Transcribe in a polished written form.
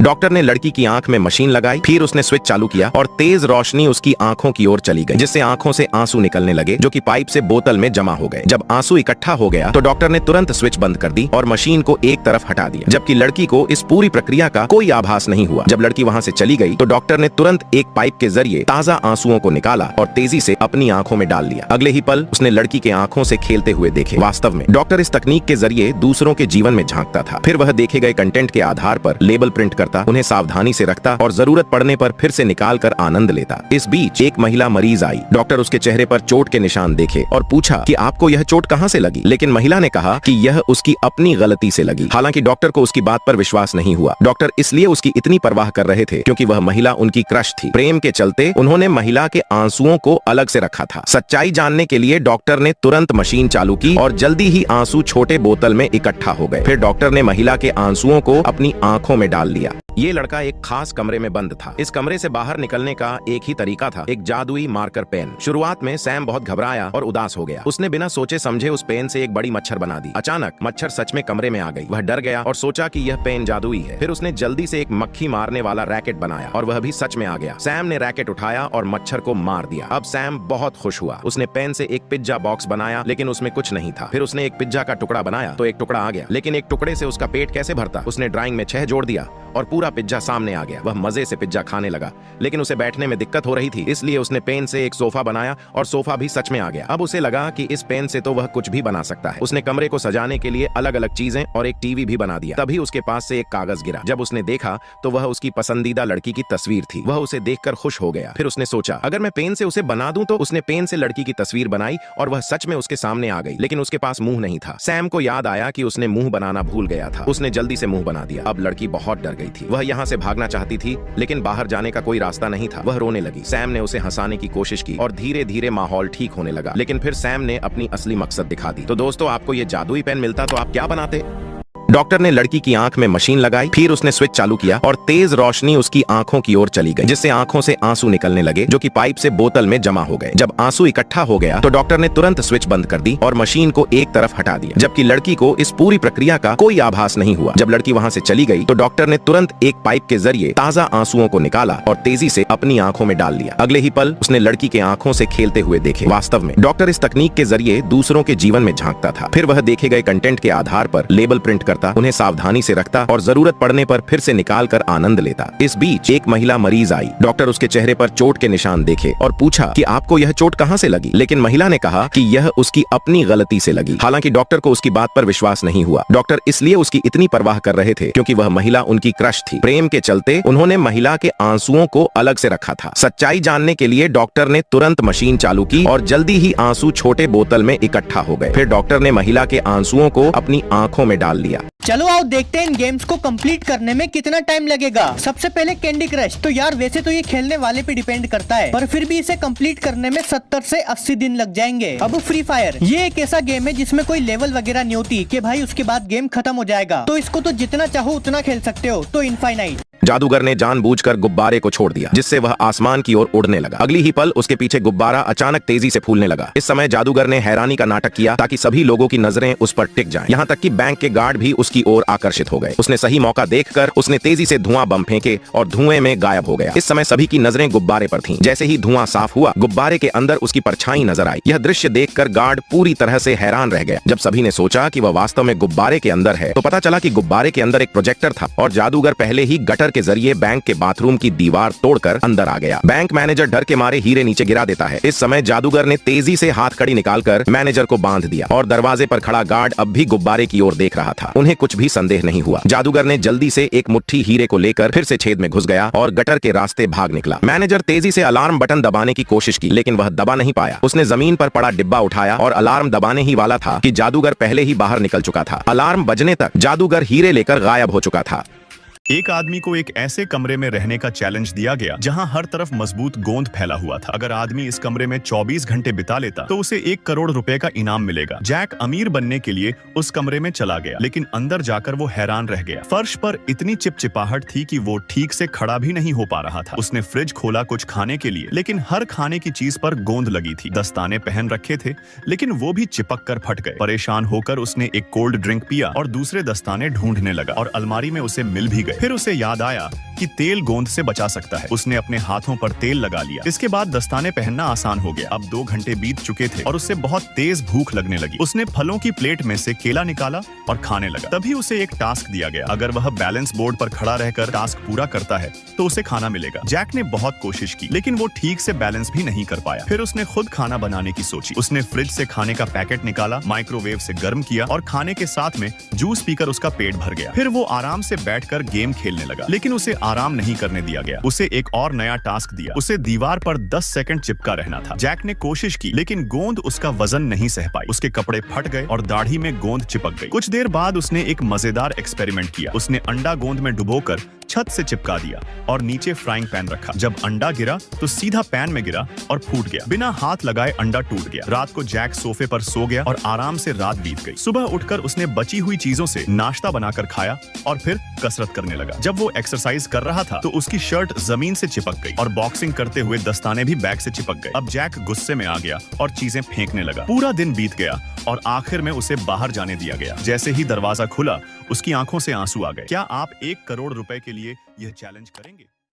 Doctor ने लड़की की आंख में मशीन लगाई, फिर उसने स्विच चालू किया और तेज रोशनी उसकी आंखों की ओर चली गई, जिससे आंखों से आंसू निकलने लगे जो कि पाइप से बोतल में जमा हो गए। जब आंसू इकट्ठा हो गया तो डॉक्टर ने तुरंत स्विच बंद कर दी और मशीन को एक तरफ हटा दिया, जबकि लड़की को इस पूरी प्रक्रिया का कोई आभास नहीं हुआ। जब लड़की वहां से चली गई तो डॉक्टर ने तुरंत एक पाइप के जरिए ताजा आंसुओं को निकाला और तेजी से अपनी आंखों में डाल लिया। अगले ही पल उसने लड़की के आंखों से खेलते हुए देखे। वास्तव में डॉक्टर इस तकनीक के जरिए दूसरों के जीवन में झांकता था, फिर वह देखे गए कंटेंट के आधार पर लेबल प्रिंट करता, उन्हें सावधानी से रखता और जरूरत पड़ने पर फिर से निकाल कर आनंद लेता। इस बीच एक महिला मरीज आई। डॉक्टर उसके चेहरे पर चोट के निशान देखे और पूछा कि आपको यह चोट कहां से लगी, लेकिन महिला ने कहा कि यह उसकी अपनी गलती से लगी। हालांकि डॉक्टर को उसकी बात पर विश्वास नहीं हुआ। डॉक्टर इसलिए उसकी इतनी परवाह कर रहे थे क्योंकि वह महिला उनकी क्रश थी। प्रेम के चलते उन्होंने महिला के आंसुओं को अलग से रखा था। सच्चाई जानने के लिए डॉक्टर ने तुरंत मशीन चालू की और जल्दी ही आंसू छोटे बोतल में इकट्ठा हो गए। फिर डॉक्टर ने महिला के आंसुओं को अपनी आंखों में डाल लिया। ये लड़का एक खास कमरे में बंद था। इस कमरे से बाहर निकलने का एक ही तरीका था, एक जादुई मार्कर पेन। शुरुआत में सैम बहुत घबराया और उदास हो गया। उसने बिना सोचे समझे उस पेन से एक बड़ी मच्छर बना दी। अचानक मच्छर सच में कमरे में आ गई। वह डर गया और सोचा कि यह पेन जादुई है। फिर उसने जल्दी से एक मक्खी मारने वाला रैकेट बनाया और वह भी सच में आ गया। सैम ने रैकेट उठाया और मच्छर को मार दिया। अब सैम बहुत खुश हुआ। उसने पेन से एक पिज्जा बॉक्स बनाया, लेकिन उसमें कुछ नहीं था। फिर उसने एक पिज्जा का टुकड़ा बनाया तो एक टुकड़ा आ गया, लेकिन एक टुकड़े से उसका पेट कैसे भरता। उसने ड्राइंग में 6 जोड़ दिया और पूरा पिज्जा सामने आ गया। वह मजे से पिज्जा खाने लगा, लेकिन उसे बैठने में दिक्कत हो रही थी, इसलिए उसने पेन से एक सोफा बनाया और सोफा भी सच में आ गया। अब उसे लगा कि इस पेन से तो वह कुछ भी बना सकता है। उसने कमरे को सजाने के लिए अलग अलग चीजें और एक टीवी भी बना दिया। तभी उसके पास से एक कागज गिरा। जब उसने देखा तो वह उसकी पसंदीदा लड़की की तस्वीर थी। वह उसे देखकर खुश हो गया। फिर उसने सोचा अगर मैं पेन से उसे बना दूं तो उसने पेन से लड़की की तस्वीर बनाई और वह सच में उसके सामने आ गई, लेकिन उसके पास मुंह नहीं था। सैम को याद आया कि उसने मुंह बनाना भूल गया था। उसने जल्दी से मुंह बना दिया। अब लड़की बहुत डर गई थी। वह यहाँ से भागना चाहती थी, लेकिन बाहर जाने का कोई रास्ता नहीं था। वह रोने लगी। सैम ने उसे हंसाने की कोशिश की और धीरे धीरे माहौल ठीक होने लगा, लेकिन फिर सैम ने अपनी असली मकसद दिखा दी। तो दोस्तों, आपको ये जादुई पेन मिलता तो आप क्या बनाते? डॉक्टर ने लड़की की आंख में मशीन लगाई, फिर उसने स्विच चालू किया और तेज रोशनी उसकी आंखों की ओर चली गई, जिससे आंखों से आंसू निकलने लगे जो कि पाइप से बोतल में जमा हो गए। जब आंसू इकट्ठा हो गया तो डॉक्टर ने तुरंत स्विच बंद कर दी और मशीन को एक तरफ हटा दिया, जबकि लड़की को इस पूरी प्रक्रिया का कोई आभास नहीं हुआ। जब लड़की वहां से चली गई तो डॉक्टर ने तुरंत एक पाइप के जरिए ताजा आंसुओं को निकाला और तेजी से अपनी आंखों में डाल लिया। अगले ही पल उसने लड़की के आंखों से खेलते हुए देखे। वास्तव में डॉक्टर इस तकनीक के जरिए दूसरों के जीवन में झांकता था, फिर वह देखे गए कंटेंट के आधार पर लेबल प्रिंट करता, उन्हें सावधानी से रखता और जरूरत पड़ने पर फिर से निकाल कर आनंद लेता। इस बीच एक महिला मरीज आई। डॉक्टर उसके चेहरे पर चोट के निशान देखे और पूछा कि आपको यह चोट कहां से लगी, लेकिन महिला ने कहा कि यह उसकी अपनी गलती से लगी। हालांकि डॉक्टर को उसकी बात पर विश्वास नहीं हुआ। डॉक्टर इसलिए उसकी इतनी परवाह कर रहे थे क्योंकि वह महिला उनकी क्रश थी। प्रेम के चलते उन्होंने महिला के आंसुओं को अलग से रखा था। सच्चाई जानने के लिए डॉक्टर ने तुरंत मशीन चालू की और जल्दी ही आंसू छोटे बोतल में इकट्ठा हो गए। फिर डॉक्टर ने महिला के आंसुओं को अपनी आंखों में डाल लिया। चलो आओ देखते हैं इन गेम्स को कंप्लीट करने में कितना टाइम लगेगा। सबसे पहले कैंडी क्रश। तो यार वैसे तो ये खेलने वाले पे डिपेंड करता है, पर फिर भी इसे कंप्लीट करने में 70 से 80 दिन लग जाएंगे। अब फ्री फायर, ये एक ऐसा गेम है जिसमें कोई लेवल वगैरह नहीं होती कि भाई उसके बाद गेम खत्म हो जाएगा। तो इसको तो जितना चाहो उतना खेल सकते हो। तो इनफाइनाइट। जादूगर ने जानबूझकर गुब्बारे को छोड़ दिया, जिससे वह आसमान की ओर उड़ने लगा। अगली ही पल उसके पीछे गुब्बारा अचानक तेजी से फूलने लगा। इस समय जादूगर ने हैरानी का नाटक किया ताकि सभी लोगों की नजरें उस पर टिक जाएं। यहाँ तक कि बैंक के गार्ड भी उसकी ओर आकर्षित हो गए। उसने सही मौका देखकर उसने तेजी से धुआं बम फेंके और धुएं में गायब हो गया। इस समय सभी की नजरें गुब्बारे पर थीं। जैसे ही धुआं साफ हुआ, गुब्बारे के अंदर उसकी परछाई नजर आई। यह दृश्य देखकर गार्ड पूरी तरह से हैरान रह गया। जब सभी ने सोचा कि वह वास्तव में गुब्बारे के अंदर है, तो पता चला कि गुब्बारे के अंदर एक प्रोजेक्टर था और जादूगर पहले ही गटर के जरिए बैंक के बाथरूम की दीवार तोड़कर अंदर आ गया। बैंक मैनेजर डर के मारे हीरे नीचे गिरा देता है। इस समय जादूगर ने तेजी से हाथ कड़ी निकालकर मैनेजर को बांध दिया और दरवाजे पर खड़ा गार्ड अब भी गुब्बारे की ओर देख रहा था। उन्हें कुछ भी संदेह नहीं हुआ। जादूगर ने जल्दी से एक मुट्ठी हीरे को लेकर फिर से छेद में घुस गया और गटर के रास्ते भाग निकला। मैनेजर तेजी से अलार्म बटन दबाने की कोशिश की, लेकिन वह दबा नहीं पाया। उसने जमीन पर पड़ा डिब्बा उठाया और अलार्म दबाने ही वाला था कि जादूगर पहले ही बाहर निकल चुका था। अलार्म बजने तक जादूगर हीरे लेकर गायब हो चुका था। एक आदमी को एक ऐसे कमरे में रहने का चैलेंज दिया गया जहां हर तरफ मजबूत गोंद फैला हुआ था। अगर आदमी इस कमरे में 24 घंटे बिता लेता तो उसे 1 करोड़ रुपए का इनाम मिलेगा। जैक अमीर बनने के लिए उस कमरे में चला गया, लेकिन अंदर जाकर वो हैरान रह गया। फर्श पर इतनी चिपचिपाहट थी कि वो ठीक से खड़ा भी नहीं हो पा रहा था। उसने फ्रिज खोला कुछ खाने के लिए, लेकिन हर खाने की चीज पर गोंद लगी थी। दस्ताने पहन रखे थे, लेकिन वो भी चिपक कर फट गए। परेशान होकर उसने एक कोल्ड ड्रिंक पिया और दूसरे दस्ताने ढूंढने लगा और अलमारी में उसे मिल भी गए। गए। फिर उसे याद आया कि तेल गोंद से बचा सकता है। उसने अपने हाथों पर तेल लगा लिया। इसके बाद दस्ताने पहनना आसान हो गया। अब 2 घंटे बीत चुके थे और उसे बहुत तेज भूख लगने लगी। उसने फलों की प्लेट में से केला निकाला और खाने लगा। तभी उसे एक टास्क दिया गया, अगर वह बैलेंस बोर्ड पर खड़ा रहकर टास्क पूरा करता है तो उसे खाना मिलेगा। जैक ने बहुत कोशिश की लेकिन वो ठीक से बैलेंस भी नहीं कर पाया। फिर उसने खुद खाना बनाने की सोची। उसने फ्रिज से खाने का पैकेट निकाला, माइक्रोवेव से गर्म किया और खाने के साथ में जूस पीकर उसका पेट भर गया। फिर वो आराम से बैठकर गेम खेलने लगा, लेकिन उसे आराम नहीं करने दिया गया। उसे एक और नया टास्क दिया। उसे दीवार पर 10 सेकंड चिपका रहना था। जैक ने कोशिश की लेकिन गोंद उसका वजन नहीं सह पाई। उसके कपड़े फट गए और दाढ़ी में गोंद चिपक गई। कुछ देर बाद उसने एक मजेदार एक्सपेरिमेंट किया। उसने अंडा गोंद में डुबोकर छत से चिपका दिया और नीचे फ्राइंग पैन रखा। जब अंडा गिरा तो सीधा पैन में गिरा और फूट गया। बिना हाथ लगाए अंडा टूट गया। रात को जैक सोफे पर सो गया और आराम से रात बीत गई। सुबह उठकर उसने बची हुई चीजों से नाश्ता बनाकर खाया और फिर कसरत करने लगा। जब वो एक्सरसाइज कर रहा था तो उसकी शर्ट जमीन से चिपक गई और बॉक्सिंग करते हुए दस्ताने भी बैग से चिपक गए। अब जैक गुस्से में आ गया और चीजें फेंकने लगा। पूरा दिन बीत गया और आखिर में उसे बाहर जाने दिया गया। जैसे ही दरवाजा खुला उसकी आंखों से आंसू आ गए। क्या आप 1 करोड़ रुपए के लिए यह चैलेंज करेंगे?